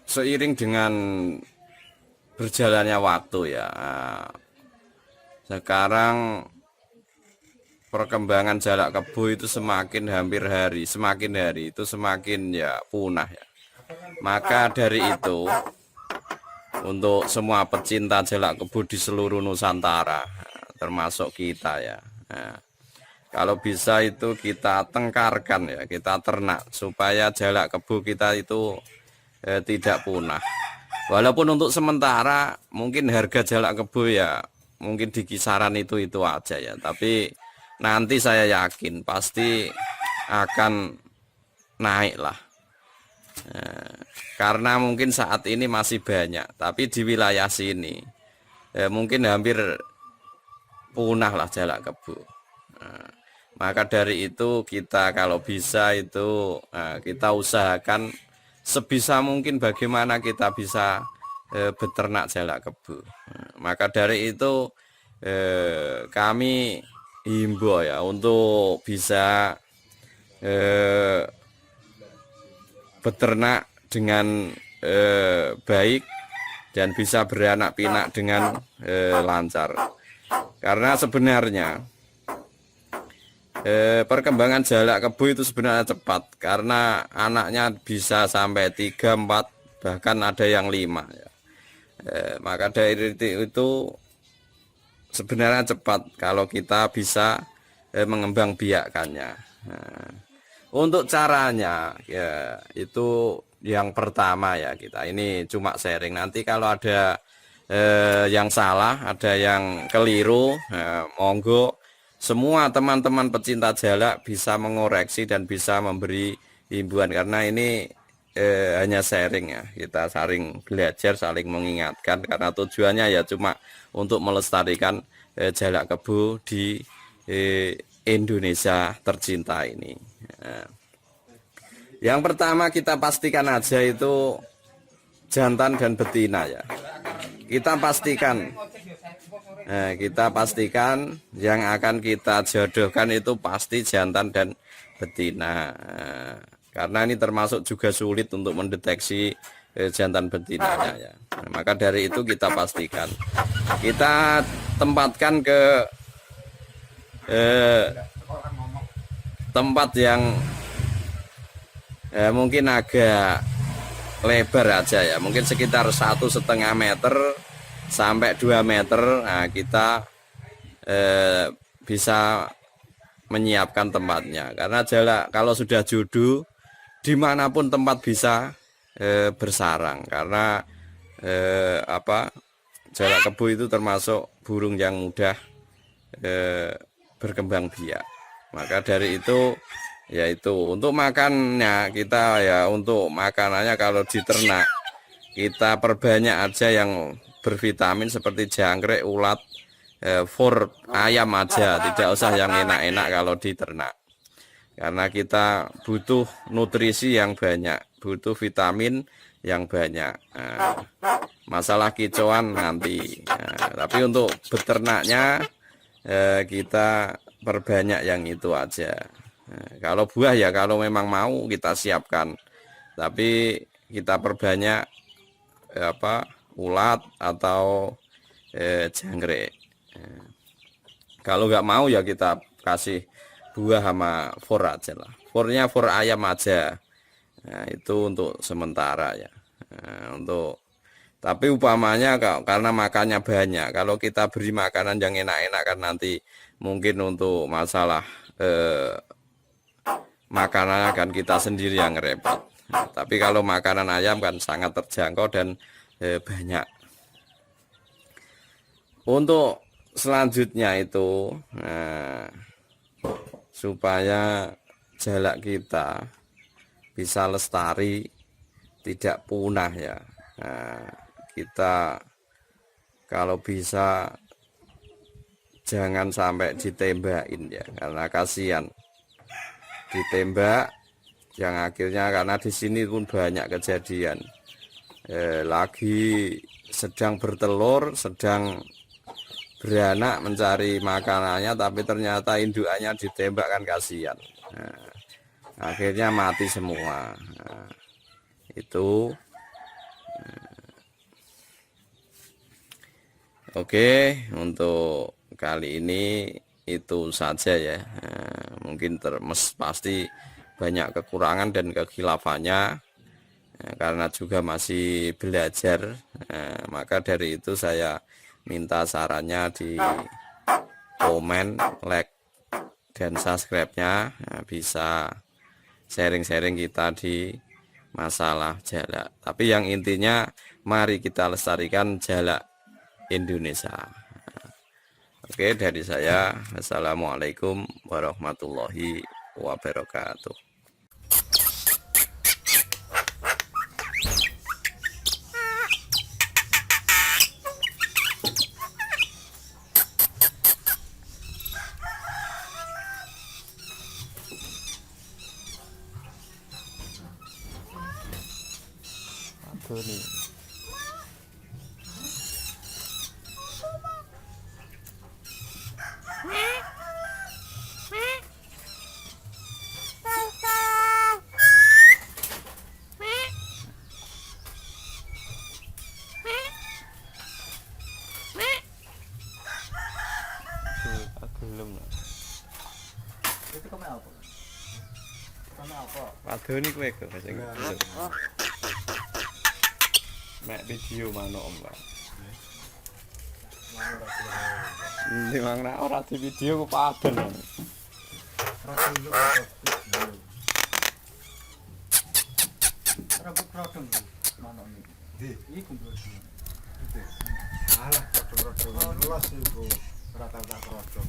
seiring dengan berjalannya waktu ya, sekarang perkembangan jalak kebo itu semakin semakin hari itu semakin ya punah ya. Maka dari itu untuk semua pecinta jalak kebo di seluruh Nusantara, termasuk kita ya, kalau bisa itu kita tengkarkan ya, kita ternak supaya jalak kebo kita itu tidak punah. Walaupun untuk sementara mungkin harga jalak kebo ya mungkin di kisaran itu aja ya, tapi nanti saya yakin pasti akan naik lah. Karena mungkin saat ini masih banyak, tapi di wilayah sini mungkin hampir punah lah jalak kebo. Maka dari itu kita kalau bisa itu kita usahakan sebisa mungkin bagaimana kita bisa beternak jalak kebo. Maka dari itu kami himbau ya untuk bisa beternak dengan baik dan bisa beranak pinak dengan lancar. Karena sebenarnya perkembangan jalak kebo itu sebenarnya cepat, karena anaknya bisa sampai 3, 4, bahkan ada yang 5 ya. Maka dari itu sebenarnya cepat kalau kita bisa mengembang biakannya. Untuk caranya ya itu yang pertama ya, kita ini cuma sharing. Nanti kalau ada yang salah, ada yang keliru, monggo semua teman-teman pecinta jalak bisa mengoreksi dan bisa memberi himbauan, karena ini hanya sharing ya, kita saling belajar, saling mengingatkan, karena tujuannya ya cuma untuk melestarikan jalak kebo di Indonesia tercinta ini. Yang pertama kita pastikan aja itu jantan dan betina ya. Kita pastikan yang akan kita jodohkan itu pasti jantan dan betina. Karena ini termasuk juga sulit untuk mendeteksi jantan betinanya ya. Maka dari itu kita pastikan, kita tempatkan ke tempat yang mungkin agak lebar aja ya, mungkin sekitar 1,5 meter sampai 2 meter. Nah, kita bisa menyiapkan tempatnya, karena jalak kalau sudah jodoh dimanapun tempat bisa bersarang, karena jalak kebo itu termasuk burung yang mudah berkembang biak. Maka dari itu yaitu untuk makannya kita ya, untuk makanannya kalau diternak kita perbanyak aja yang bervitamin seperti jangkrik, ulat, ayam aja, tidak usah yang enak-enak kalau diternak. Karena kita butuh nutrisi yang banyak, butuh vitamin yang banyak. Masalah kicauan nanti. Tapi untuk beternaknya kita perbanyak yang itu aja. Kalau buah ya kalau memang mau kita siapkan, tapi kita perbanyak ulat atau jangkrik. Kalau nggak mau ya kita kasih buah sama for aja lah. Fornya for ayam aja. Nah, itu untuk sementara ya. Tapi upamanya karena makannya banyak, kalau kita beri makanan yang enak-enak kan nanti mungkin untuk masalah makanan kan kita sendiri yang repot. Tapi kalau makanan ayam kan sangat terjangkau dan banyak. Untuk selanjutnya itu supaya jalak kita bisa lestari, tidak punah ya. Kita kalau bisa jangan sampai ditembakin ya, karena kasihan ditembak yang akhirnya, karena di sini pun banyak kejadian lagi sedang bertelur, sedang beranak mencari makanannya, tapi ternyata indukannya ditembak, kan kasihan. Akhirnya mati semua. Itu oke, untuk kali ini itu saja ya. Mungkin pasti banyak kekurangan dan kekhilaafannya, karena juga masih belajar. Maka dari itu saya minta sarannya di komen, like, dan subscribe-nya. Bisa sharing-sharing kita di masalah jalak. Tapi yang intinya mari kita lestarikan jalak Indonesia. Oke, dari saya, assalamualaikum warahmatullahi wabarakatuh. Aduh nih. Belum lah. Itu kamu apa? Kamu apa? Aduh nih kowe kok sing belum. Mek video mana om Pak? Ini mana ora di video kok padel. Rambut rodong mana ini? Ini kumpul. Alah, rodong-rodong. Luas iku. Rata-rata rodong.